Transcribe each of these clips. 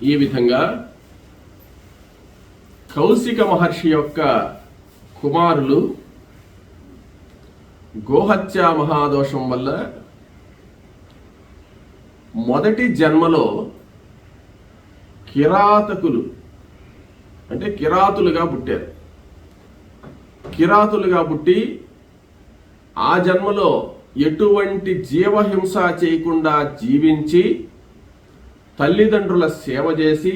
ఈ విధంగా కౌశిక మహర్షి యొక్క కుమారులు గోహత్యా మహాదోషం వల్ల మొదటి జన్మలో కిరాతకులు అంటే కిరాతులుగా పుట్టారు. కిరాతులుగా పుట్టి ఆ జన్మలో ఎటువంటి జీవహింస చేయకుండా జీవించి తల్లిదండ్రుల సేవ చేసి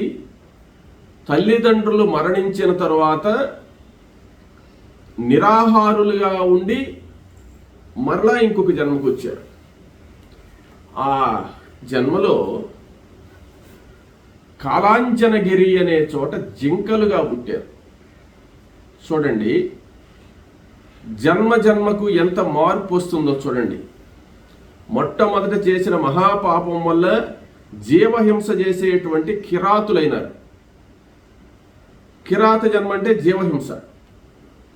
తల్లిదండ్రులు మరణించిన తరువాత నిరాహారులుగా ఉండి మరలా ఇంకొక జన్మకు వచ్చారు. ఆ జన్మలో కాలాంజనగిరి అనే చోట జింకలుగా పుట్టారు. చూడండి, జన్మ జన్మకు ఎంత మార్పు వస్తుందో చూడండి. మొట్టమొదట చేసిన మహాపాపం వల్ల జీవహింస చేసేటువంటి కిరాతులైనారు. కిరాత జన్మ అంటే జీవహింస.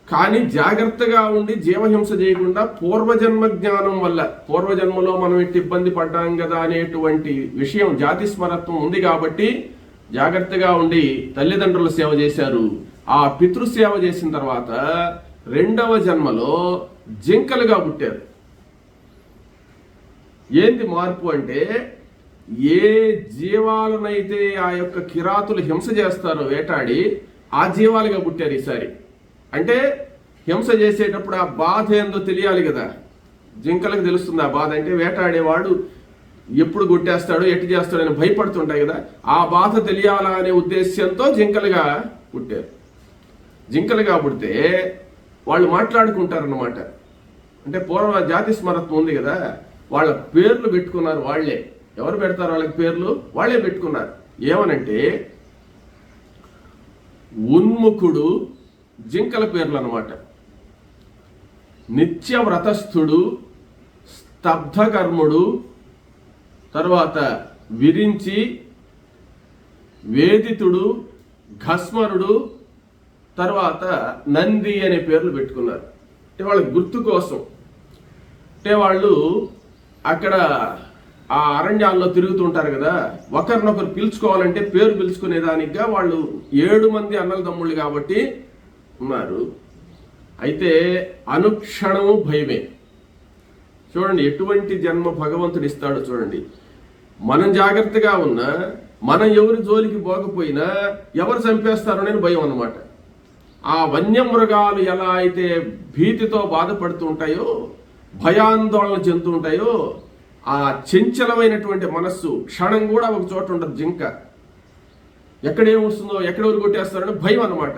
కానీ జాగ్రత్తగా ఉండి జీవహింస చేయకుండా పూర్వజన్మ జ్ఞానం వల్ల, పూర్వజన్మలో మనం ఇట్టి ఇబ్బంది పడ్డాం కదా అనేటువంటి విషయం, జాతి స్మరత్వం ఉంది కాబట్టి జాగ్రత్తగా ఉండి తల్లిదండ్రుల సేవ చేశారు. ఆ పితృసేవ చేసిన తర్వాత రెండవ జన్మలో జింకలుగా పుట్టారు. ఏంది మార్పు అంటే, ఏ జీవాలనైతే ఆ యొక్క కిరాతులు హింస చేస్తారో వేటాడి, ఆ జీవాలుగా పుట్టారు ఈసారి. అంటే హింస చేసేటప్పుడు ఆ బాధ ఏందో తెలియాలి కదా. జింకలకు తెలుస్తుంది ఆ బాధ. అంటే వేటాడేవాడు ఎప్పుడు కొట్టేస్తాడో ఎటు చేస్తాడో అని భయపడుతుంటాయి కదా, ఆ బాధ తెలియాలా అనే ఉద్దేశ్యంతో జింకలుగా పుట్టారు. జింకలుగా పుడితే వాళ్ళు మాట్లాడుకుంటారన్నమాట. అంటే పూర్వ జాతి స్మరత్వం ఉంది కదా, వాళ్ళ పేర్లు పెట్టుకున్నారు వాళ్ళే. ఎవరు పెడతారు వాళ్ళకి పేర్లు? వాళ్ళే పెట్టుకున్నారు. ఏమనంటే ఉన్ముఖుడు జింకల పేర్లు అన్నమాట. నిత్యవ్రతస్థుడు, స్తబ్ధకర్ముడు, తర్వాత విరించి, వేదితుడు, ఘస్మరుడు, తర్వాత నంది అనే పేర్లు పెట్టుకున్నారు. అంటే వాళ్ళ గుర్తు కోసం. అంటే వాళ్ళు అక్కడ ఆ అరణ్యాల్లో తిరుగుతుంటారు కదా, ఒకరినొకరు పిలుచుకోవాలంటే పేరు పిలుచుకునేదానిగా వాళ్ళు 7 మంది అన్నల తమ్ముళ్ళు కాబట్టి ఉన్నారు. అయితే అనుక్షణము భయమే. చూడండి ఎటువంటి జన్మ భగవంతుడు ఇస్తాడో చూడండి. మనం జాగ్రత్తగా ఉన్నా, మనం ఎవరి జోలికి పోకపోయినా ఎవరు చంపేస్తారోనని భయం అన్నమాట. ఆ వన్యమృగాలు ఎలా అయితే భీతితో బాధపడుతూ ఉంటాయో, భయాందోళన చెందుతూ ఉంటాయో, ఆ చంచలమైనటువంటి మనస్సు క్షణం కూడా ఒక చోట ఉండదు. జింక ఎక్కడేమొస్తుందో, ఎక్కడెవరు కొట్టేస్తారని భయం అన్నమాట.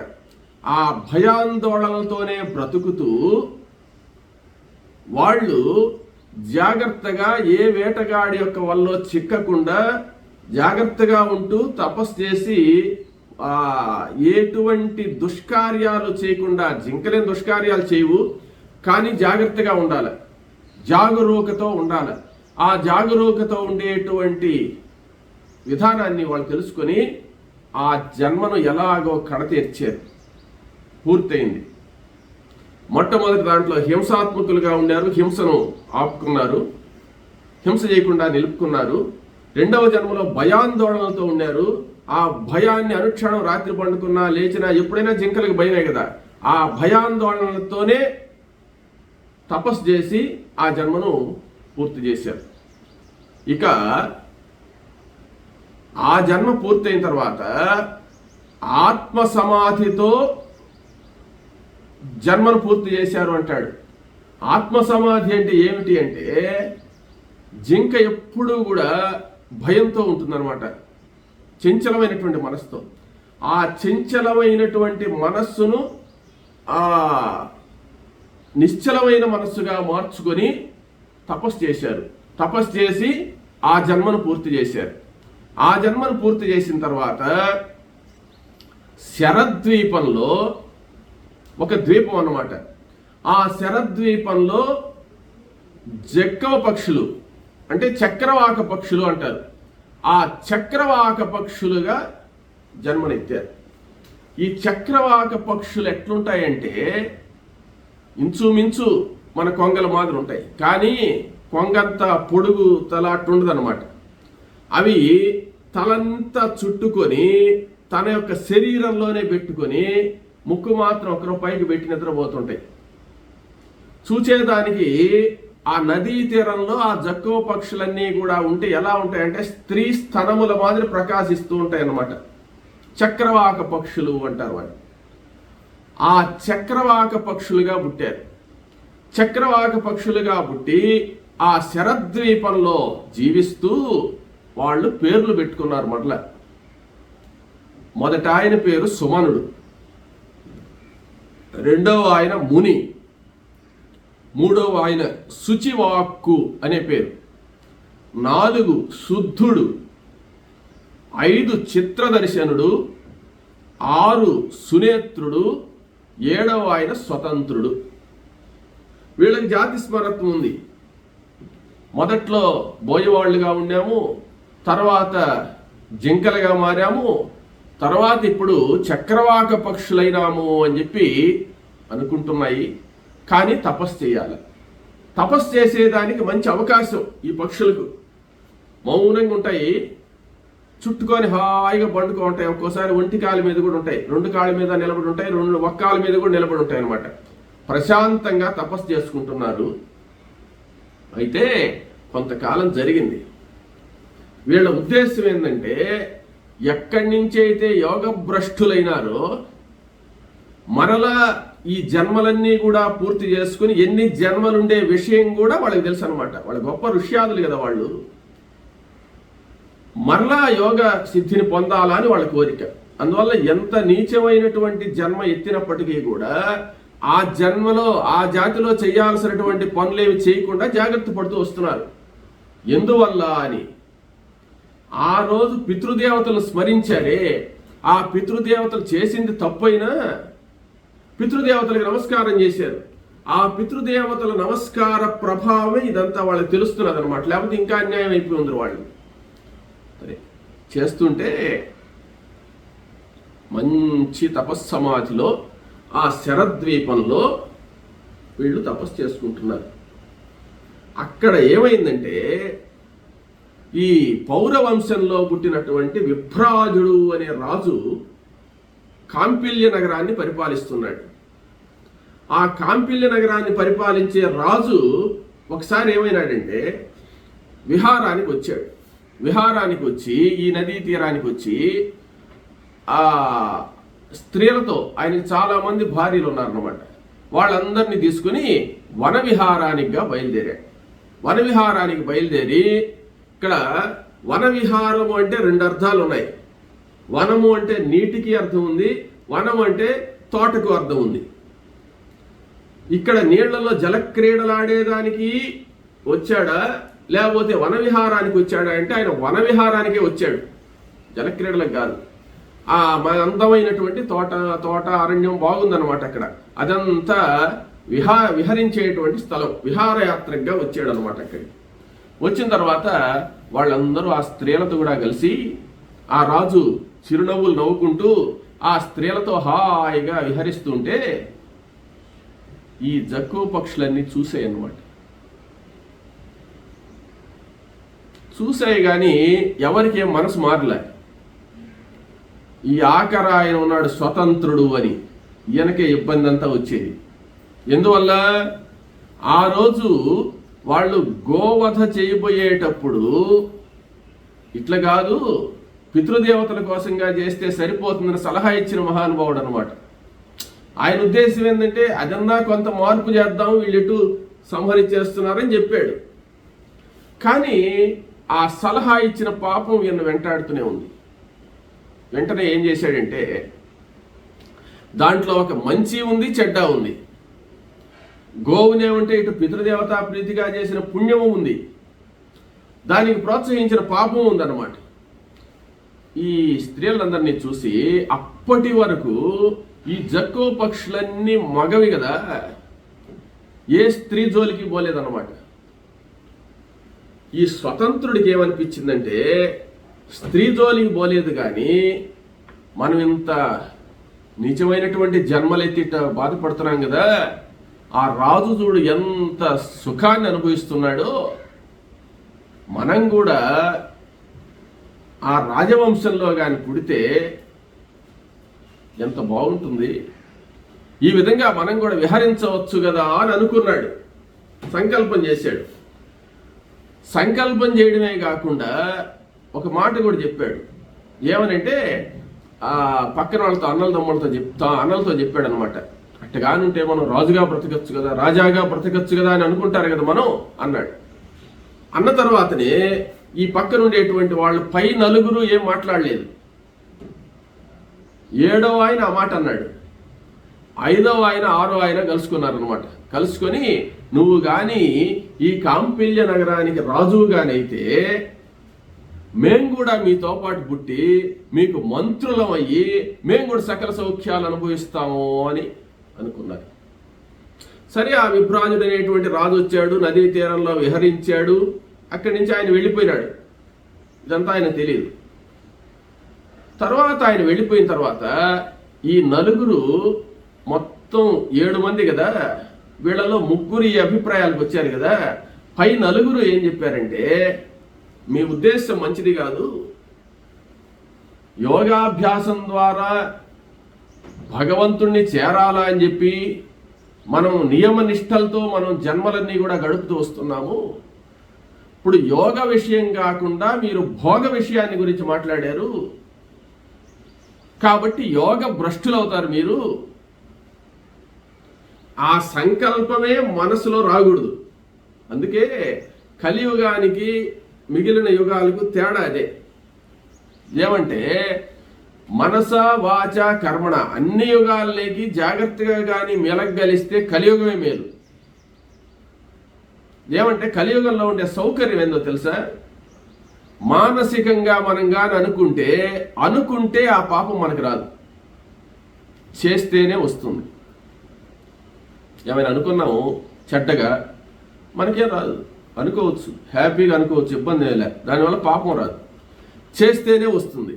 ఆ భయాందోళనలతోనే బ్రతుకుతూ వాళ్ళు జాగ్రత్తగా ఏ వేటగాడి యొక్క వల్ల చిక్కకుండా జాగ్రత్తగా ఉంటూ తపస్సు చేసి ఎటువంటి దుష్కార్యాలు చేయకుండా, జింకలేం దుష్కార్యాలు చేయవు కానీ జాగ్రత్తగా ఉండాలి, జాగరూకతో ఉండాలి. ఆ జాగరూకతో ఉండేటువంటి విధానాన్ని వాళ్ళు తెలుసుకొని ఆ జన్మను ఎలాగో కడతీర్చారు. పూర్తయింది. మొట్టమొదటి దాంట్లో హింసాత్మకులుగా ఉండారు, హింసను ఆపుకున్నారు, హింస చేయకుండా నిలుపుకున్నారు. రెండవ జన్మలో భయాందోళనలతో ఉన్నారు. ఆ భయాన్ని అనుక్షణం రాత్రి పండుకున్నా లేచినా ఎప్పుడైనా జింకలకు భయమే కదా, ఆ భయాందోళనలతోనే తపస్సు చేసి ఆ జన్మను పూర్తి చేశారు. ఇక ఆ జన్మ పూర్తయిన తర్వాత ఆత్మ సమాధితో జన్మను పూర్తి చేశారు అంటాడు. ఆత్మ సమాధి అంటే ఏమిటి అంటే, జింక ఎప్పుడూ కూడా భయంతో ఉంటుందన్నమాట, చంచలమైనటువంటి మనస్సుతో. ఆ చంచలమైనటువంటి మనస్సును ఆ నిశ్చలమైన మనస్సుగా మార్చుకొని తపస్సు చేశారు. తపస్సు చేసి ఆ జన్మను పూర్తి చేశారు. ఆ జన్మను పూర్తి చేసిన తర్వాత శరద్వీపంలో ఒక ద్వీపం అన్నమాట. ఆ శరద్వీపంలో జక్కవ పక్షులు అంటే చక్రవాక పక్షులు అంటారు. ఆ చక్రవాక పక్షులుగా జన్మనెత్తారు. ఈ చక్రవాక పక్షులు ఎట్లుంటాయంటే ఇంచుమించు మన కొంగల మాదిరి ఉంటాయి, కానీ కొంగంత పొడుగు తల అట్టుండదు అనమాట. అవి తలంతా చుట్టుకొని తన యొక్క శరీరంలోనే పెట్టుకొని ముక్కు మాత్రం ఒకరు పైకి పెట్టి నిద్రపోతుంటాయి. చూచేదానికి ఆ నదీ తీరంలో ఆ జక్కువ పక్షులన్నీ కూడా ఉంటే ఎలా ఉంటాయంటే స్త్రీ స్తనముల మాదిరి ప్రకాశిస్తూ ఉంటాయి అన్నమాట. చక్రవాక పక్షులు అంటారు వాడు. ఆ చక్రవాక పక్షులుగా పుట్టారు. చక్రవాక పక్షులుగా పుట్టి ఆ శరద్వీపంలో జీవిస్తూ వాళ్ళు పేర్లు పెట్టుకున్నారు. మొదట ఆయన పేరు సుమనుడు, రెండవ ఆయన ముని, మూడవ ఆయన శుచివాక్కు అనే పేరు, 4 శుద్ధుడు, 5 చిత్రదర్శనుడు, 6 సునేత్రుడు, 7వ ఆయన స్వతంత్రుడు. వీళ్ళకి జాతి స్మరత్వం ఉంది. మొదట్లో బోయవాళ్ళుగా ఉన్నాము, తర్వాత జింకలుగా మారాము, తర్వాత ఇప్పుడు చక్రవాక పక్షులైనాము అని చెప్పి అనుకుంటున్నాయి. కానీ తపస్సు చేయాలి. తపస్సు చేసేదానికి మంచి అవకాశం ఈ పక్షులకు. మౌనంగా ఉంటాయి, చుట్టుకొని హాయిగా పండుకో ఉంటాయి. ఒక్కోసారి ఒంటి కాళ్ళ మీద కూడా ఉంటాయి, 2 కాళ్ళ మీద నిలబడి ఉంటాయి, ఒక్క కాళ్ళ మీద కూడా నిలబడి ఉంటాయి అన్నమాట. ప్రశాంతంగా తపస్సు చేసుకుంటున్నారు. అయితే కొంతకాలం జరిగింది. వీళ్ళ ఉద్దేశం ఏంటంటే ఎక్కడి నుంచి అయితే యోగ భ్రష్టులైనారో మరలా ఈ జన్మలన్నీ కూడా పూర్తి చేసుకుని ఎన్ని జన్మలుండే విషయం కూడా వాళ్ళకి తెలుసు అనమాట. వాళ్ళ గొప్ప ఋష్యాదులు కదా వాళ్ళు. మరలా యోగ సిద్ధిని పొందాలని వాళ్ళ కోరిక. అందువల్ల ఎంత నీచమైనటువంటి జన్మ ఎత్తినప్పటికీ కూడా ఆ జన్మలో ఆ జాతిలో చేయాల్సినటువంటి పనులేవి చేయకుండా జాగ్రత్త పడుతూ వస్తున్నారు. ఎందువల్ల అని ఆ రోజు పితృదేవతలను స్మరించారే, ఆ పితృదేవతలు చేసింది తప్పైనా పితృదేవతలకు నమస్కారం చేశారు. ఆ పితృదేవతల నమస్కార ప్రభావం ఇదంతా వాళ్ళకి తెలుస్తున్నది అనమాట. లేకపోతే ఇంకా అన్యాయం అయిపోయి ఉంది వాళ్ళు. సరే చేస్తుంటే మంచి తపస్సమాధిలో ఆ శరద్వీపంలో వీళ్ళు తపస్సు చేసుకుంటున్నారు. అక్కడ ఏమైందంటే ఈ పౌరవంశంలో పుట్టినటువంటి విభ్రాజుడు అనే రాజు కాంపిల్య నగరాన్ని పరిపాలిస్తున్నాడు. ఆ కాంపిల్య నగరాన్ని పరిపాలించే రాజు ఒకసారి ఏమైనాడంటే విహారానికి వచ్చాడు. విహారానికి వచ్చి ఈ నదీ తీరానికి వచ్చి ఆ స్త్రీలతో, ఆయనకి చాలా మంది భార్యలు ఉన్నారన్నమాట, వాళ్ళందరినీ తీసుకుని వన విహారానికిగా బయలుదేరాడు. వన విహారానికి బయలుదేరి, ఇక్కడ వన విహారము అంటే 2 అర్థాలు ఉన్నాయి. వనము అంటే నీటికి అర్థం ఉంది, వనం అంటే తోటకు అర్థం ఉంది. ఇక్కడ నీళ్లలో జలక్రీడలాడేదానికి వచ్చాడా లేకపోతే వన విహారానికి వచ్చాడా అంటే ఆయన వన విహారానికే వచ్చాడు, జలక్రీడలకు కాదు. ఆ అందమైనటువంటి తోట అరణ్యం బాగుందన్నమాట అక్కడ. అదంతా విహరించేటువంటి స్థలం, విహారయాత్రగా వచ్చాడు అనమాట. అక్కడికి వచ్చిన తర్వాత వాళ్ళందరూ ఆ స్త్రీలతో కూడా కలిసి ఆ రాజు చిరునవ్వులు నవ్వుకుంటూ ఆ స్త్రీలతో హాయిగా విహరిస్తుంటే ఈ జక్కువ పక్షులన్నీ చూసాయి అన్నమాట. చూసాయి కానీ ఎవరికి ఏం మనసు మారలే. ఈ ఆఖర ఆయన ఉన్నాడు స్వతంత్రుడు అని, ఈయనకే ఇబ్బంది అంతా వచ్చేది. ఎందువల్ల ఆ రోజు వాళ్ళు గోవధ చేయబోయేటప్పుడు ఇట్లా కాదు, పితృదేవతల కోసంగా చేస్తే సరిపోతుందని సలహా ఇచ్చిన మహానుభావుడు అనమాట. ఆయన ఉద్దేశం ఏంటంటే అదన్నా కొంత మార్పు చేద్దాం, వీళ్ళిటు సంహరించేస్తున్నారని చెప్పాడు. కానీ ఆ సలహా ఇచ్చిన పాపం ఈయన వెంటాడుతూనే ఉంది. వెంటనే ఏం చేశాడంటే దాంట్లో ఒక మంచి ఉంది, చెడ్డ ఉంది. గోవునేమంటే ఇటు పితృదేవతా ప్రీతిగా చేసిన పుణ్యము ఉంది, దానికి ప్రోత్సహించిన పాపం ఉందన్నమాట. ఈ స్త్రీలందరినీ చూసి అప్పటి వరకు ఈ జక్కువ పక్షులన్నీ మగవి కదా, ఏ స్త్రీ జోలికి పోలేదన్నమాట. ఈ స్వతంత్రుడికి ఏమనిపించిందంటే స్త్రీ జోలికి పోలేదు కానీ మనం ఇంత నీచమైనటువంటి జన్మలెత్తి బాధపడుతున్నాం కదా, ఆ రాజు చూడు ఎంత సుఖాన్ని అనుభవిస్తున్నాడో, మనం కూడా ఆ రాజవంశంలో కానీ పుడితే ఎంత బాగుంటుంది, ఈ విధంగా మనం కూడా విహరించవచ్చు కదా అని అనుకున్నాడు, సంకల్పం చేశాడు. సంకల్పం చేయడమే కాకుండా ఒక మాట కూడా చెప్పాడు. ఏమనంటే ఆ పక్కన వాళ్ళతో అన్నలతో చెప్పాడు అనమాట. అట్టగానుంటే మనం రాజుగా బ్రతకచ్చు కదా, రాజాగా బ్రతకచ్చు కదా అని అనుకుంటారు కదా మనం అన్నాడు. అన్న తర్వాతనే ఈ పక్కన ఉండేటువంటి వాళ్ళు పై నలుగురు ఏం మాట్లాడలేదు. 7వ ఆయన ఆ మాట అన్నాడు. 5వ ఆయన 6వ ఆయన కలుసుకున్నారనమాట. కలుసుకొని నువ్వు కానీ ఈ కాంపిల్య నగరానికి రాజుగానైతే మేము కూడా మీతో పాటు పుట్టి మీకు మంత్రులం అయ్యి మేము కూడా సకల సౌఖ్యాలు అనుభవిస్తాము అని అనుకున్నారు. సరే, ఆ విభ్రాజుడు అనేటువంటి రాజు వచ్చాడు, నదీ తీరంలో విహరించాడు. అక్కడి నుంచి ఆయన వెళ్ళిపోయినాడు. ఇదంతా ఆయన తెలియదు. తర్వాత ఆయన వెళ్ళిపోయిన తర్వాత ఈ నలుగురు మొత్తం 7 మంది కదా, వీళ్ళలో 3 ఈ అభిప్రాయాలకు వచ్చారు కదా. పై నలుగురు ఏం చెప్పారంటే, మీ ఉద్దేశం మంచిది కాదు, యోగాభ్యాసం ద్వారా భగవంతుణ్ణి చేరాలా అని చెప్పి మనం నియమ నిష్టలతో మనం జన్మలన్నీ కూడా గడుపుతూ వస్తున్నాము. ఇప్పుడు యోగ విషయం కాకుండా మీరు భోగ విషయాన్ని గురించి మాట్లాడారు కాబట్టి యోగ భ్రష్టులు అవుతారు మీరు. ఆ సంకల్పమే మనసులో రాకూడదు. అందుకే కలియుగానికి మిగిలిన యుగాలకు తేడా అదే. ఏమంటే మనస వాచ కర్మణ అన్ని యుగాల్లోకి జాగ్రత్తగా కానీ మెలగలిస్తే కలియుగమే మేలు. ఏమంటే కలియుగంలో ఉండే సౌకర్యం ఏందో తెలుసా? మానసికంగా మనం కానీ అనుకుంటే ఆ పాపం మనకు రాదు, చేస్తేనే వస్తుంది. ఏమైనా అనుకున్నాము చెడ్డగా, మనకేం రాదు. అనుకోవచ్చు, హ్యాపీగా అనుకోవచ్చు, ఇబ్బంది ఏం లేదు, దానివల్ల పాపం రాదు, చేస్తేనే వస్తుంది.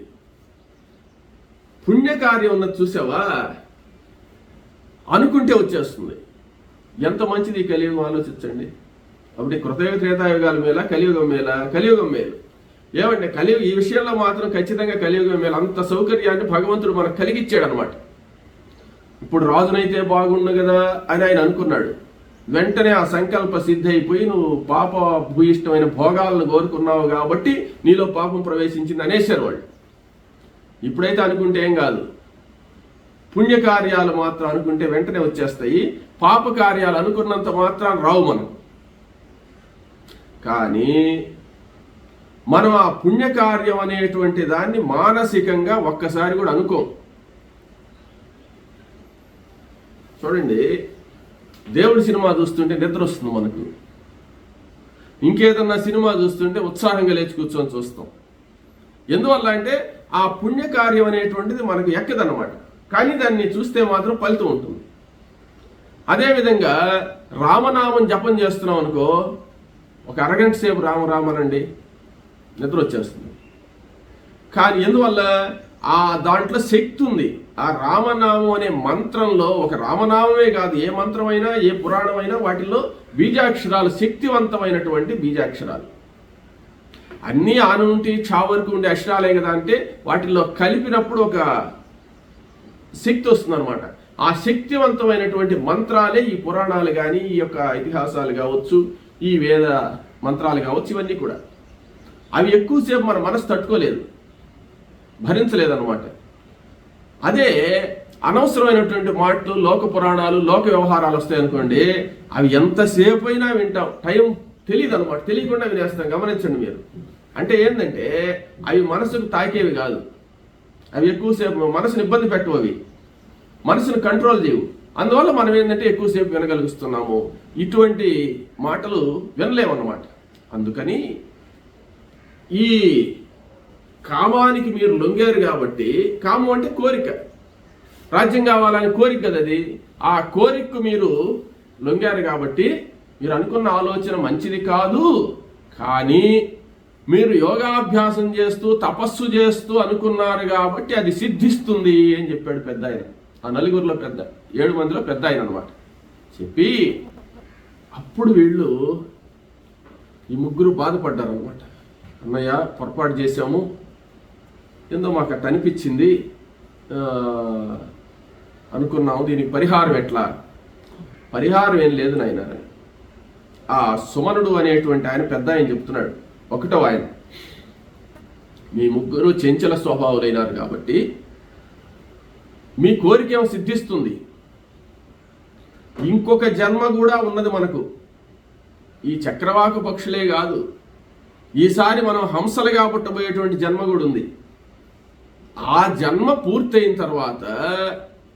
పుణ్యకార్యం ఉన్నది చూసావా, అనుకుంటే వచ్చేస్తుంది. ఎంత మంచిది కలియుగం, ఆలోచించండి. అప్పుడు కృతయుగ త్రేతాయుగాల మేల, కలియుగం మేల? కలియుగం మేలు. ఏమంటే కలియుగం ఈ విషయంలో మాత్రం ఖచ్చితంగా కలియుగం మేలు. అంత సౌకర్యాన్ని భగవంతుడు మనకు కలిగిచ్చాడు అనమాట. ఇప్పుడు రాజునైతే బాగుండు కదా అని ఆయన అనుకున్నాడు. వెంటనే ఆ సంకల్ప సిద్ధి అయిపోయి నువ్వు పాప భూయిష్టమైన భోగాలను కోరుకున్నావు కాబట్టి నీలో పాపం ప్రవేశించింది అనేసారు వాళ్ళు. ఇప్పుడైతే అనుకుంటే ఏం కాదు, పుణ్యకార్యాలు మాత్రం అనుకుంటే వెంటనే వచ్చేస్తాయి, పాప కార్యాలు అనుకున్నంత మాత్రం రావు మనం. కానీ మనం ఆ పుణ్యకార్యం అనేటువంటి దాన్ని మానసికంగా ఒక్కసారి కూడా అనుకోం. చూడండి, దేవుడి సినిమా చూస్తుంటే నిద్ర వస్తుంది మనకు, ఇంకేదన్నా సినిమా చూస్తుంటే ఉత్సాహంగా లేచి కూర్చొని చూస్తాం. ఎందువల్ల అంటే ఆ పుణ్యకార్యం అనేటువంటిది మనకు ఎక్కదన్నమాట. కానీ దాన్ని చూస్తే మాత్రం ఫలితం ఉంటుంది. అదేవిధంగా రామనామం జపం చేస్తున్నాం అనుకో, ఒక అరగంట సేపు రామరామనండి నిద్ర వచ్చేస్తుంది. కానీ ఎందువల్ల? ఆ దాంట్లో శక్తి ఉంది. ఆ రామనామం అనే మంత్రంలో, ఒక రామనామమే కాదు, ఏ మంత్రమైనా ఏ పురాణమైనా వాటిల్లో బీజాక్షరాలు, శక్తివంతమైనటువంటి బీజాక్షరాలు. అన్నీ ఆన నుండి చా వరకు ఉండే అక్షరాలే కదా. అంటే వాటిల్లో కలిపినప్పుడు ఒక శక్తి వస్తుందన్నమాట. ఆ శక్తివంతమైనటువంటి మంత్రాలే ఈ పురాణాలు కానీ, ఈ యొక్క ఇతిహాసాలు కావచ్చు, ఈ వేద మంత్రాలు కావచ్చు, ఇవన్నీ కూడా. అవి ఎక్కువసేపు మన మనసు తట్టుకోలేదు, భరించలేదన్నమాట. అదే అనవసరమైనటువంటి మాటలు, లోక పురాణాలు, లోక వ్యవహారాలు వస్తాయి అనుకోండి, అవి ఎంతసేపు అయినా వింటాం, టైం తెలియదు అనమాట, తెలియకుండా వినేస్తాం. గమనించండి మీరు. అంటే ఏంటంటే అవి మనసుకు తాకేవి కాదు, అవి ఎక్కువసేపు మనసును ఇబ్బంది పెట్టవు, అవి మనసును కంట్రోల్ చేయవు. అందువల్ల మనం ఏంటంటే ఎక్కువసేపు వినగలుగుతున్నాము, ఇటువంటి మాటలు వినలేమన్నమాట. అందుకని ఈ కామానికి మీరు లొంగారు కాబట్టి, కామం అంటే కోరిక, రాజ్యం కావాలని కోరిక కదా అది. ఆ కోరికకు మీరు లొంగారు కాబట్టి మీరు అనుకున్న ఆలోచన మంచిది కాదు. కానీ మీరు యోగాభ్యాసం చేస్తూ తపస్సు చేస్తూ అనుకున్నారు కాబట్టి అది సిద్ధిస్తుంది అని చెప్పాడు పెద్ద ఆయన. ఆ నలుగురిలో పెద్ద, 7 మందిలో పెద్ద ఆయన అనమాట. చెప్పి అప్పుడు వీళ్ళు ఈ 3 బాధపడ్డారు అనమాట. అన్నయ్య పొరపాటు చేశాము, ఏందో మాకు అట్ట అనిపించింది, అనుకున్నాము, దీనికి పరిహారం ఎట్లా? పరిహారం ఏం లేదు నాయన. ఆ సుమనుడు అనేటువంటి ఆయన పెద్ద ఆయన చెప్తున్నాడు, ఒకటో ఆయన, మీ ముగ్గురు చెంచల స్వభావులైనారు కాబట్టి మీ కోరికేమో సిద్ధిస్తుంది. ఇంకొక జన్మ కూడా ఉన్నది మనకు. ఈ చక్రవాక పక్షులే కాదు, ఈసారి మనం హంసలుగా పుట్టబోయేటువంటి జన్మ కూడా ఉంది. ఆ జన్మ పూర్తయిన తర్వాత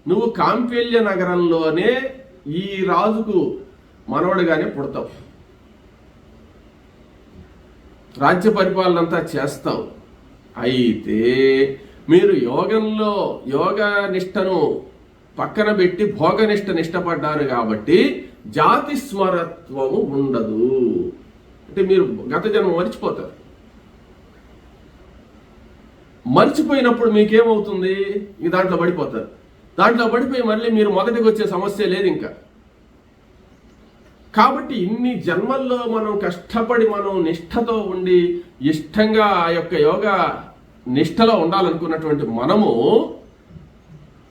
నువ్వు కాంపిల్య నగరంలోనే ఈ రాజుకు మనవడుగానే పుడతావు, రాజ్య పరిపాలన అంతా చేస్తావు. అయితే మీరు యోగ నిష్టను పక్కన పెట్టి భోగనిష్టను ఇష్టపడ్డారు కాబట్టి జాతి స్మరత్వము ఉండదు. అంటే మీరు గత జన్మ మర్చిపోతారు. మర్చిపోయినప్పుడు మీకేమవుతుంది? ఇంక దాంట్లో పడిపోతారు. దాంట్లో పడిపోయి మళ్ళీ మీరు మొదటికి వచ్చే సమస్య లేదు ఇంకా. కాబట్టి ఇన్ని జన్మల్లో మనం కష్టపడి మనం నిష్ఠతో ఉండి ఇష్టంగా ఆ యొక్క యోగ నిష్ఠలో ఉండాలనుకున్నటువంటి మనము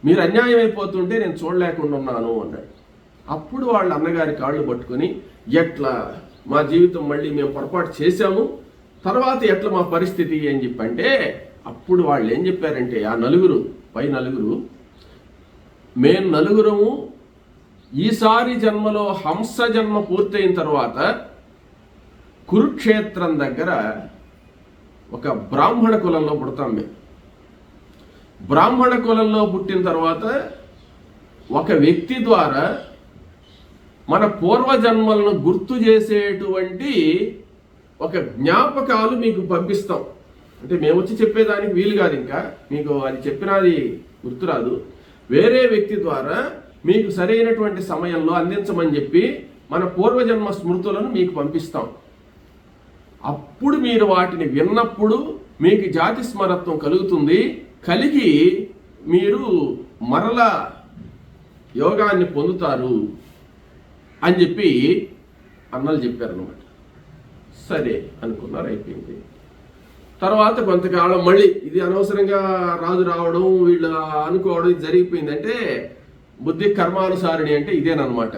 మీరు అన్యాయం అయిపోతుంటే నేను చూడలేకుండా ఉన్నాను అన్నాడు. అప్పుడు వాళ్ళ అన్నగారి కాళ్ళు పట్టుకొని, ఎట్లా మా జీవితం మళ్ళీ మేము పొరపాటు చేశాము, తర్వాత ఎట్లా మా పరిస్థితి అని చెప్పంటే, అప్పుడు వాళ్ళు ఏం చెప్పారంటే, ఆ నలుగురు మేము నలుగురము ఈసారి జన్మలో హంస జన్మ పూర్తయిన తర్వాత కురుక్షేత్రం దగ్గర ఒక బ్రాహ్మణ కులంలో పుడతాం. మేము బ్రాహ్మణ కులంలో పుట్టిన తర్వాత ఒక వ్యక్తి ద్వారా మన పూర్వజన్మలను గుర్తు చేసేటువంటి ఒక జ్ఞాపకాలు మీకు పంపిస్తాం. అంటే మేము వచ్చి చెప్పేదానికి వీలు కాదు, ఇంకా మీకు అది చెప్పినది గుర్తురాదు. వేరే వ్యక్తి ద్వారా మీకు సరైనటువంటి సమయంలో అందించమని చెప్పి మన పూర్వజన్మ స్మృతులను మీకు పంపిస్తాం. అప్పుడు మీరు వాటిని విన్నప్పుడు మీకు జాతి స్మరత్వం కలుగుతుంది. కలిగి మీరు మరల యోగాన్ని పొందుతారు అని చెప్పి అన్నలు చెప్పారనమాట. సరే అనుకున్నారు, అయిపోయింది. తర్వాత కొంతకాలం మళ్ళీ ఇది అనవసరంగా రాజు రావడం, వీళ్ళు అనుకోవడం ఇది జరిగిపోయిందంటే బుద్ధి కర్మానుసారిణి అంటే ఇదేనమాట.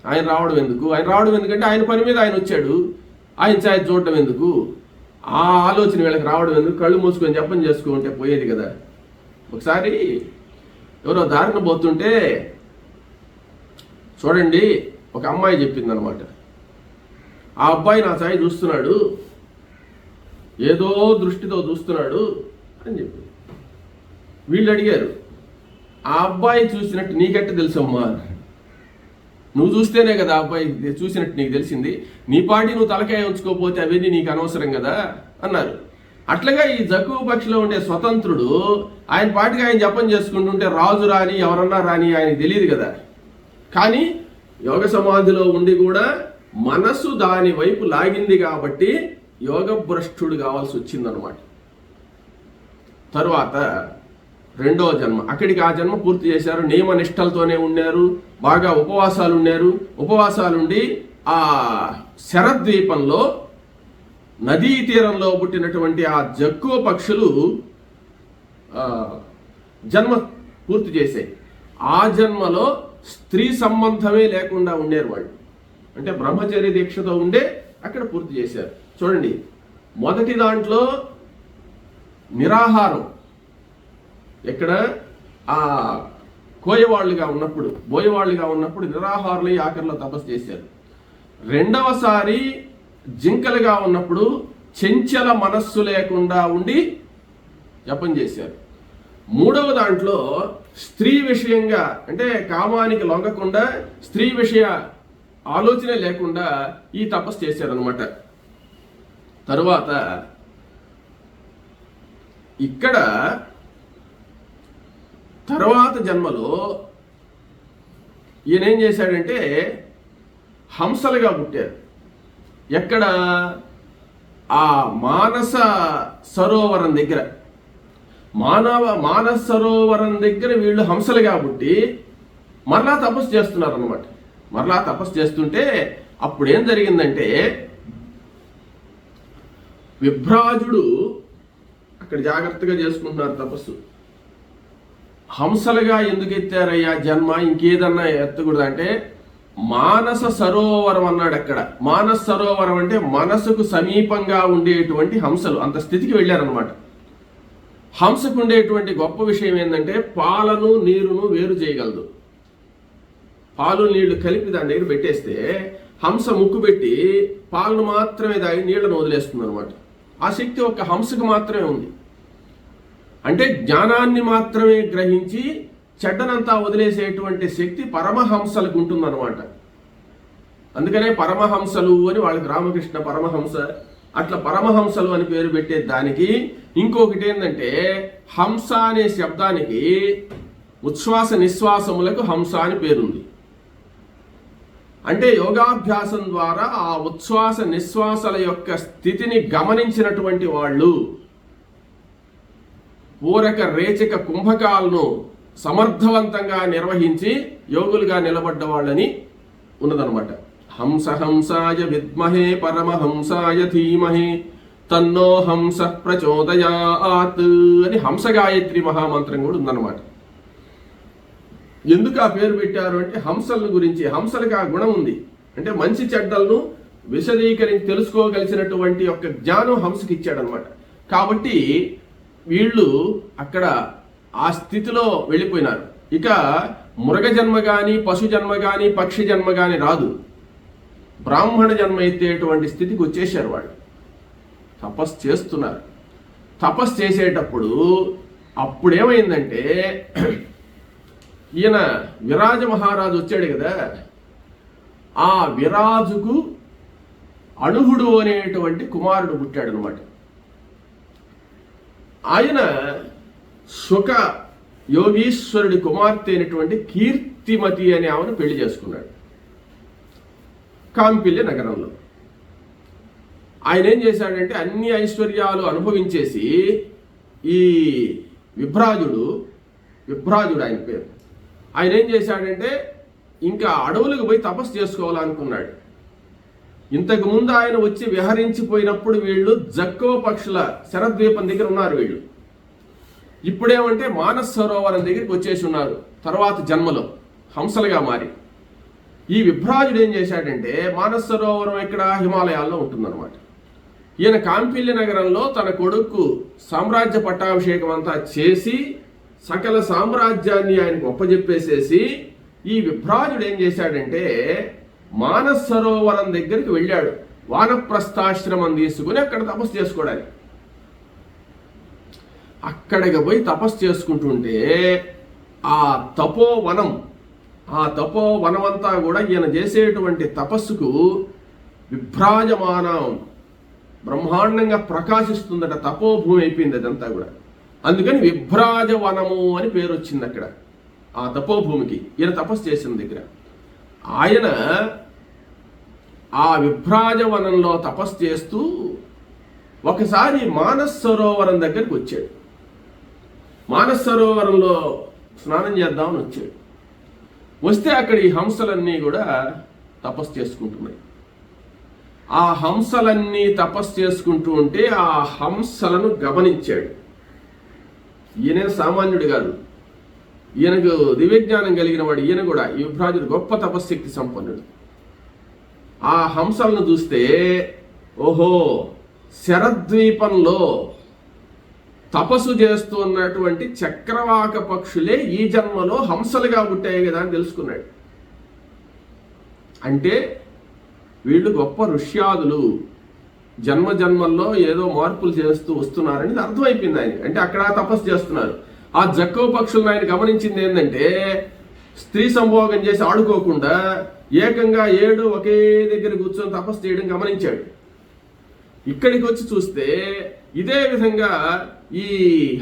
ఆయన రావడం ఎందుకంటే ఆయన పని మీద ఆయన వచ్చాడు, ఆయన ఛాయ్ చూడడం ఎందుకు, ఆ ఆలోచన వీళ్ళకి రావడం ఎందుకు, కళ్ళు మూసుకొని జపం చేసుకుంటే పోయేది కదా. ఒకసారి ఎవరో దారిన పోతుంటే చూడండి ఒక అమ్మాయి చెప్పిందనమాట, ఆ అబ్బాయి నా ఛాయ్ చూస్తున్నాడు, ఏదో దృష్టితో చూస్తున్నాడు అని చెప్పి. వీళ్ళు అడిగారు, ఆ అబ్బాయి చూసినట్టు నీకెట్ట తెలుసమ్మా? నువ్వు చూస్తేనే కదా ఆ అబ్బాయి చూసినట్టు నీకు తెలిసింది, నీ పాటి నువ్వు తలకాయ ఉంచుకోకపోతే అవన్నీ నీకు అనవసరం కదా అన్నారు. అట్లాగా ఈ జక్కువ పక్షిలో ఉండే స్వతంత్రుడు ఆయన పాటికి ఆయన జపం చేసుకుంటుంటే రాజు రాని ఎవరన్నా రాని ఆయనకు తెలియదు కదా. కానీ యోగ సమాధిలో ఉండి కూడా మనసు దాని వైపు లాగింది కాబట్టి యోగ భ్రష్టుడు కావాల్సి వచ్చిందనమాట. తరువాత రెండవ జన్మ, అక్కడికి ఆ జన్మ పూర్తి చేశారు. నియమ నిష్టలతోనే ఉన్నారు, బాగా ఉపవాసాలుండి ఆ శరద్వీపంలో నదీ తీరంలో పుట్టినటువంటి ఆ జక్కువ పక్షులు జన్మ పూర్తి చేశాయి. ఆ జన్మలో స్త్రీ సంబంధమే లేకుండా ఉండేరు వాళ్ళు. అంటే బ్రహ్మచర్య దీక్షతో ఉండే అక్కడ పూర్తి చేశారు. చూడండి, మొదటి దాంట్లో నిరాహారం, ఎక్కడ ఆ బోయవాళ్ళుగా ఉన్నప్పుడు నిరాహారులై ఆఖరిలో తపస్సు చేశారు. రెండవసారి జింకలుగా ఉన్నప్పుడు చెంచల మనస్సు లేకుండా ఉండి జపం చేశారు. మూడవ దాంట్లో స్త్రీ విషయంగా, అంటే కామానికి లొంగకుండా స్త్రీ విషయ ఆలోచనే లేకుండా ఈ తపస్సు చేశారనమాట. తరువాత ఇక్కడ తర్వాత జన్మలో ఈయన ఏం చేశాడంటే హంసలుగా పుట్టారు. ఎక్కడ? ఆ మానస సరోవరం దగ్గర. మానస సరోవరం దగ్గర వీళ్ళు హంసలుగా పుట్టి మరలా తపస్సు చేస్తున్నారు అనమాట. మరలా తపస్సు చేస్తుంటే అప్పుడు ఏం జరిగిందంటే విభ్రాజుడు అక్కడ జాగ్రత్తగా చేసుకుంటున్నారు తపస్సు. హంసలుగా ఎందుకు ఎత్తారయ్యా జన్మ, ఇంకేదన్నా ఎత్తకూడదు అంటే మానస సరోవరం అన్నాడు. అక్కడ మానస సరోవరం అంటే మనసుకు సమీపంగా ఉండేటువంటి హంసలు, అంత స్థితికి వెళ్ళారనమాట. హంసకు ఉండేటువంటి గొప్ప విషయం ఏంటంటే పాలను నీరును వేరు చేయగలదు. పాలు నీళ్లు కలిపి దాని దగ్గర పెట్టేస్తే హంస ముక్కు పెట్టి పాలను మాత్రమే తాగి నీళ్లను వదిలేస్తుంది అనమాట. ఆ శక్తి ఒక హంసకు మాత్రమే ఉంది. అంటే జ్ఞానాన్ని మాత్రమే గ్రహించి చెడ్డనంతా వదిలేసేటువంటి శక్తి పరమహంసలకు ఉంటుందన్నమాట. అందుకనే పరమహంసలు అని వాళ్ళకి రామకృష్ణ పరమహంస, అట్లా పరమహంసలు అని పేరు పెట్టే దానికి ఇంకొకటి ఏంటంటే హంస అనే శబ్దానికి ఉచ్ఛ్వాస నిశ్వాసములకు హంస అని పేరుంది. అంటే యోగాభ్యాసం ద్వారా ఆ ఉచ్ఛ్వాస నిశ్వాసల యొక్క స్థితిని గమనించినటువంటి వాళ్ళు పూరక రేచక కుంభకాలను సమర్థవంతంగా నిర్వహించి యోగులుగా నిలబడ్డ వాళ్ళని ఉన్నదనమాట. హంస హంసాయ విద్మహే పరమహంసాయ ధీమహే తన్నో హంస ప్రచోదయాత్ అని హంస గాయత్రి మహామంత్రం కూడా ఉందన్నమాట. ఎందుకు ఆ పేరు పెట్టారు అంటే హంసల గురించి. హంసలకు ఆ గుణం ఉంది. అంటే మంచి చెడ్డలను విశదీకరించి తెలుసుకోగలిసినటువంటి యొక్క జ్ఞానం హంసకి ఇచ్చాడనమాట. కాబట్టి వీళ్ళు అక్కడ ఆ స్థితిలో వెళ్ళిపోయినారు. ఇక మృగ జన్మ కానీ పశు జన్మ కానీ పక్షి జన్మ కానీ రాదు. బ్రాహ్మణ జన్మ ఎత్తేటువంటి స్థితికి వచ్చేసారు వాళ్ళు. తపస్సు చేస్తున్నారు. తపస్సు చేసేటప్పుడు అప్పుడేమైందంటే ఈయన విరాజ మహారాజు వచ్చాడు కదా, ఆ విరాజుకు అణుహుడు అనేటువంటి కుమారుడు పుట్టాడు అనమాట. ఆయన సుఖ యోగీశ్వరుడి కుమార్తె అయినటువంటి కీర్తిమతి అనే ఆమెను పెళ్లి చేసుకున్నాడు కాంపిల్య నగరంలో. ఆయన ఏం చేశాడంటే అన్ని ఐశ్వర్యాలు అనుభవించేసి ఈ విభ్రాజుడు ఆయన పేరు, ఆయన ఏం చేశాడంటే ఇంకా అడవులకు పోయి తపస్సు చేసుకోవాలనుకున్నాడు. ఇంతకు ముందు ఆయన వచ్చి విహరించిపోయినప్పుడు వీళ్ళు జక్కో పక్షుల శరద్వీపం దగ్గర ఉన్నారు వీళ్ళు. ఇప్పుడేమంటే మానస సరోవరం దగ్గరికి వచ్చేసి ఉన్నారు తర్వాత జన్మలో హంసలుగా మారి. ఈ విభ్రాజుడు ఏం చేశాడంటే మానస సరోవరం ఇక్కడ హిమాలయాల్లో ఉంటుందన్నమాట. ఈయన కాంపిల్య నగరంలో తన కొడుకు సామ్రాజ్య పట్టాభిషేకం అంతా చేసి సకల సామ్రాజ్యాన్ని ఆయనకు ఒప్పజెప్పేసేసి ఈ విభ్రాజుడు ఏం చేశాడంటే మానస సరోవరం దగ్గరికి వెళ్ళాడు. వానప్రస్థాశ్రమం తీసుకుని అక్కడ తపస్సు చేసుకోవడానికి. అక్కడికి పోయి తపస్సు చేసుకుంటుంటే ఆ తపోవనమంతా కూడా ఈయన చేసేటువంటి తపస్సుకు విభ్రాజమానం బ్రహ్మాండంగా ప్రకాశిస్తుందట. తపోభూమి అయిపోయింది అదంతా కూడా. అందుకని విభ్రాజవనము అని పేరు వచ్చింది అక్కడ ఆ తపోభూమికి. ఈయన తపస్సు చేసిన దగ్గర ఆయన ఆ విభ్రాజవనంలో తపస్సు చేస్తూ ఒకసారి మానస సరోవరం దగ్గరికి వచ్చాడు. మానస సరోవరంలో స్నానం చేద్దామని వచ్చాడు. వస్తే అక్కడ ఈ హంసలన్నీ కూడా తపస్సు చేసుకుంటున్నాయి. ఆ హంసలన్నీ తపస్సు చేసుకుంటూ ఉంటే ఆ హంసలను గమనించాడు. ఈయన సామాన్యుడు కాదు, ఈయనకు దివ్యజ్ఞానం కలిగిన వాడు. ఈయన కూడా ఈ విభ్రాజుడు గొప్ప తపశ్శక్తి సంపన్నుడు. ఆ హంసలను చూస్తే ఓహో శరద్వీపంలో తపస్సు చేస్తూ ఉన్నటువంటి చక్రవాక పక్షులే ఈ జన్మలో హంసలుగా పుట్టాయి కదా అని తెలుసుకున్నాడు. అంటే వీళ్ళు గొప్ప ఋష్యాదులు జన్మల్లో ఏదో మార్పులు చేస్తూ వస్తున్నారని అర్థమైపోయింది ఆయన. అంటే అక్కడ తపస్సు చేస్తున్నారు. ఆ జక్కో పక్షులను ఆయన గమనించింది ఏంటంటే స్త్రీ సంభోగం చేసి ఆడుకోకుండా ఏకంగా 7 ఒకే దగ్గర కూర్చొని తపస్సు చేయడం గమనించాడు. ఇక్కడికి వచ్చి చూస్తే ఇదే విధంగా ఈ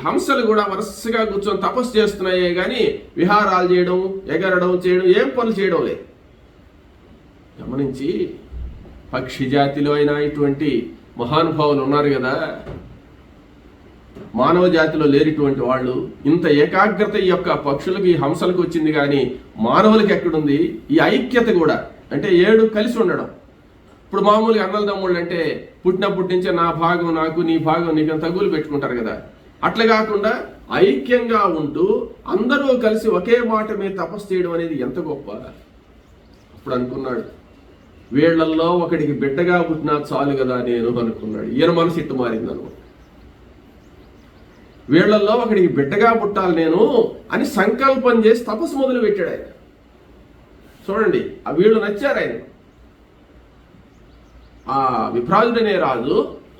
హంసలు కూడా వరుసగా కూర్చొని తపస్సు చేస్తున్నాయే కానీ విహారాలు చేయడం, ఎగరడం చేయడం, ఏం పనులు చేయడం లేదు. గమనించి పక్షి జాతిలో అయినా ఇటువంటి మహానుభావులు ఉన్నారు కదా, మానవ జాతిలో లేనిటువంటి వాళ్ళు. ఇంత ఏకాగ్రత ఈ యొక్క పక్షులకి హంసలకు వచ్చింది కానీ మానవులకి ఎక్కడుంది ఈ ఐక్యత కూడా? అంటే 7 కలిసి ఉండడం. ఇప్పుడు మామూలుగా అన్నల తమ్ముళ్ళు అంటే పుట్టినప్పటి నుంచే నా భాగం నాకు, నీ భాగం నీకు తగులు పెట్టుకుంటారు కదా. అట్లా కాకుండా ఐక్యంగా ఉంటూ అందరూ కలిసి ఒకే మాట మీద తపస్సు చేయడం అనేది ఎంత గొప్ప. అప్పుడు అనుకున్నాడు, వీళ్ళల్లో ఒకడికి బిడ్డగా పుట్టినా చాలు కదా నేను అనుకున్నాడు. ఈయన మనసు ఇట్టు మారిందను, వీళ్ళల్లో ఒకడికి బిడ్డగా పుట్టాలి నేను అని సంకల్పం చేసి తపస్సు మొదలు పెట్టాడు ఆయన. చూడండి, ఆ వీళ్ళు నచ్చారు ఆయన. ఆ విభ్రాజుడనే రాజు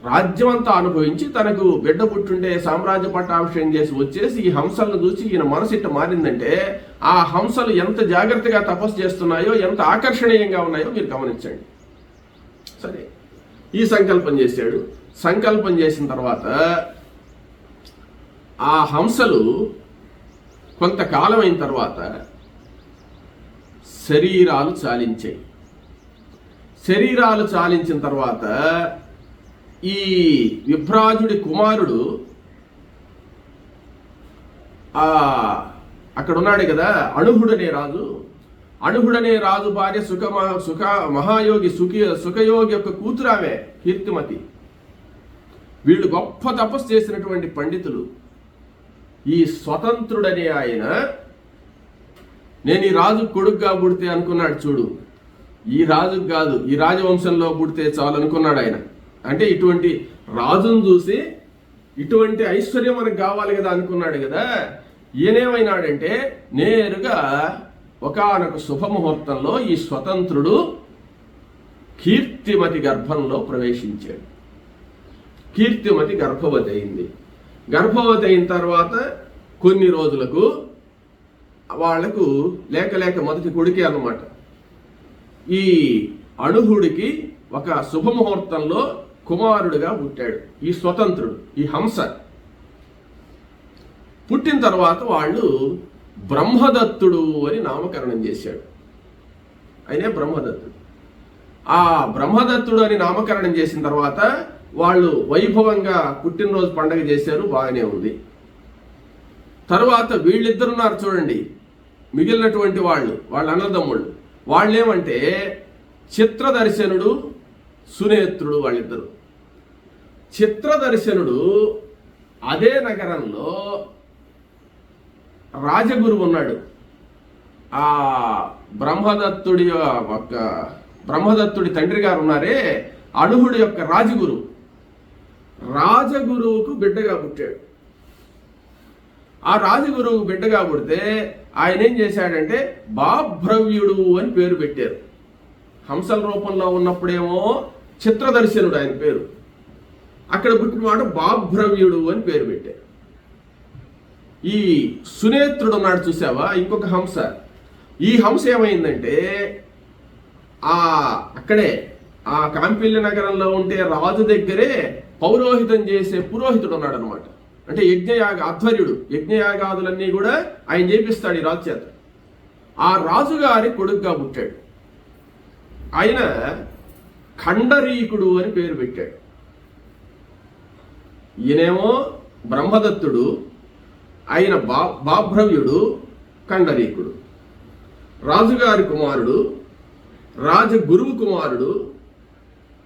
రాజ్యం అంతా అనుభవించి తనకు బిడ్డ పుట్టుంటే సామ్రాజ్య పట్టాభిషేకం చేసి వచ్చేసి ఈ హంసలను చూసి ఈయన మనసు ఇట్ట మారిందంటే ఆ హంసలు ఎంత జాగ్రత్తగా తపస్సు చేస్తున్నాయో, ఎంత ఆకర్షణీయంగా ఉన్నాయో మీరు గమనించండి. సరే, ఈ సంకల్పం చేశాడు. సంకల్పం చేసిన తర్వాత ఆ హంసలు కొంతకాలం అయిన తర్వాత శరీరాలు చాలించాయి. శరీరాలు చాలించిన తర్వాత ఈ విభ్రాజుడి కుమారుడు అక్కడ ఉన్నాడు కదా, అణుహుడనే రాజు. అణుహుడనే రాజు భార్య మహాయోగి సుఖయోగి యొక్క కూతురు ఆమె కీర్తిమతి. వీళ్ళు గొప్ప తపస్సు చేసినటువంటి పండితులు. ఈ స్వతంత్రుడనే ఆయన నేను ఈ రాజు కొడుకుగా పుడితే అనుకున్నాడు. చూడు, ఈ రాజుకు కాదు, ఈ రాజవంశంలో పుడితే చాలు అనుకున్నాడు ఆయన. అంటే ఇటువంటి రాజును చూసి ఇటువంటి ఐశ్వర్యం మనకు కావాలి కదా అనుకున్నాడు కదా. ఈయనేమైనాడంటే నేరుగా ఒకానొక శుభముహూర్తంలో ఈ స్వతంత్రుడు కీర్తిమతి గర్భంలో ప్రవేశించాడు. కీర్తిమతి గర్భవతి అయింది. గర్భవతి అయిన తర్వాత కొన్ని రోజులకు వాళ్లకు లేక మొదటి కొడుకే అన్నమాట. ఈ అణుహుడికి ఒక శుభముహూర్తంలో కుమారుడిగా పుట్టాడు ఈ స్వతంత్రుడు, ఈ హంస. పుట్టిన తర్వాత వాళ్ళు బ్రహ్మదత్తుడు అని నామకరణం చేశాడు. ఆయనే బ్రహ్మదత్తుడు. ఆ బ్రహ్మదత్తుడు అని నామకరణం చేసిన తర్వాత వాళ్ళు వైభవంగా పుట్టినరోజు పండగ చేశారు, బాగానే ఉంది. తర్వాత వీళ్ళిద్దరున్నారు చూడండి, మిగిలినటువంటి వాళ్ళ అన్నదమ్ముళ్ళు. వాళ్ళేమంటే చిత్రదర్శనుడు, సునేత్రుడు. వాళ్ళిద్దరు. చిత్రదర్శనుడు అదే నగరంలో రాజగురువు ఉన్నాడు. ఆ బ్రహ్మదత్తుడి తండ్రి గారు ఉన్నారే, అణుహుడి యొక్క రాజగురువుకు బిడ్డగా పుట్టాడు. ఆ రాజగురువుకు బిడ్డగా పుడితే ఆయన ఏం చేశాడంటే బాభ్రవ్యుడు అని పేరు పెట్టారు. హంసల రూపంలో ఉన్నప్పుడేమో చిత్రదర్శనుడు ఆయన పేరు, అక్కడ పుట్టినవాడు బాభ్రవ్యుడు అని పేరు పెట్టారు. ఈ సునేత్రుడు ఉన్నాడు చూసావా, ఇంకొక హంస. ఈ హంస ఏమైందంటే అక్కడే ఆ కాంపిల్లి నగరంలో ఉంటే రాజు దగ్గరే పౌరోహితం చేసే పురోహితుడు ఉన్నాడు అనమాట. అంటే యజ్ఞయాగాదులన్నీ కూడా ఆయన చేపిస్తాడు ఈ రాజు చేత. ఆ రాజుగారి కొడుకుగా పుట్టాడు. ఆయన ఖండరీకుడు అని పేరు పెట్టాడు. ఈయనేమో బ్రహ్మదత్తుడు, ఆయన బాభ్రవ్యుడు, ఖండరీకుడు. రాజుగారి కుమారుడు, రాజగురువు కుమారుడు,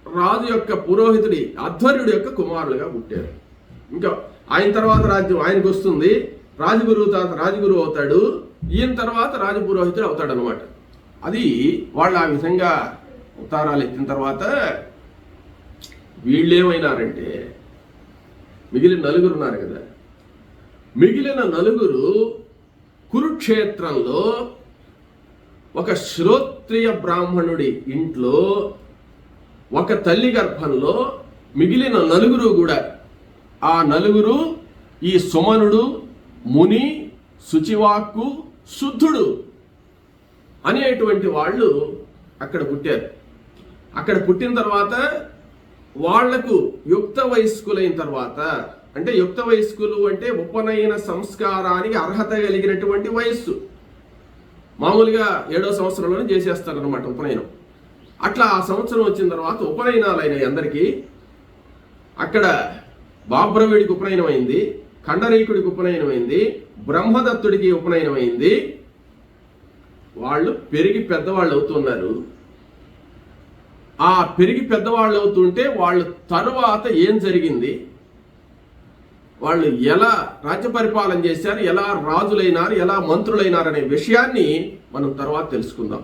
రాజు యొక్క పురోహితుడి అధ్వర్యుడి యొక్క కుమారులుగా పుట్టారు. ఇంకా ఆయన తర్వాత రాజ్యం ఆయనకు వస్తుంది. రాజగురువు తర్వాత రాజగురువు అవుతాడు. ఈయన తర్వాత రాజపురోహితుడు అవుతాడు అనమాట. అది వాళ్ళు ఆ విధంగా అవతారాలు ఎత్తిన తర్వాత వీళ్ళేమైనారంటే మిగిలిన నలుగురు ఉన్నారు కదా, మిగిలిన నలుగురు కురుక్షేత్రంలో ఒక శ్రోత్రియ బ్రాహ్మణుడి ఇంట్లో ఒక తల్లి గర్భంలో మిగిలిన నలుగురు కూడా, ఆ నలుగురు ఈ సుమనుడు, ముని, శుచివాక్కు, శుద్ధుడు అనేటువంటి వాళ్ళు అక్కడ పుట్టారు. అక్కడ పుట్టిన తర్వాత వాళ్లకు యుక్త వయస్కులైన తర్వాత, అంటే యుక్త వయస్కులు అంటే ఉపనయన సంస్కారానికి అర్హత కలిగినటువంటి వయస్సు. మామూలుగా 7వ సంవత్సరంలోనే చేసేస్తారనమాట ఉపనయనం. అట్లా ఆ సంవత్సరం వచ్చిన తర్వాత ఉపనయనాలు అయినాయి అందరికీ. అక్కడ బాభ్రవ్యుడికి ఉపనయనం అయింది, ఖండరీకుడికి ఉపనయనం అయింది, బ్రహ్మదత్తుడికి ఉపనయనం అయింది. వాళ్ళు పెరిగి పెద్దవాళ్ళు అవుతున్నారు. ఆ పెరిగి పెద్దవాళ్ళు అవుతుంటే వాళ్ళు తరువాత ఏం జరిగింది, వాళ్ళు ఎలా రాజ్య పరిపాలన చేశారు, ఎలా రాజులైనారు, ఎలా మంత్రులైనారు అనే విషయాన్ని మనం తర్వాత తెలుసుకుందాం.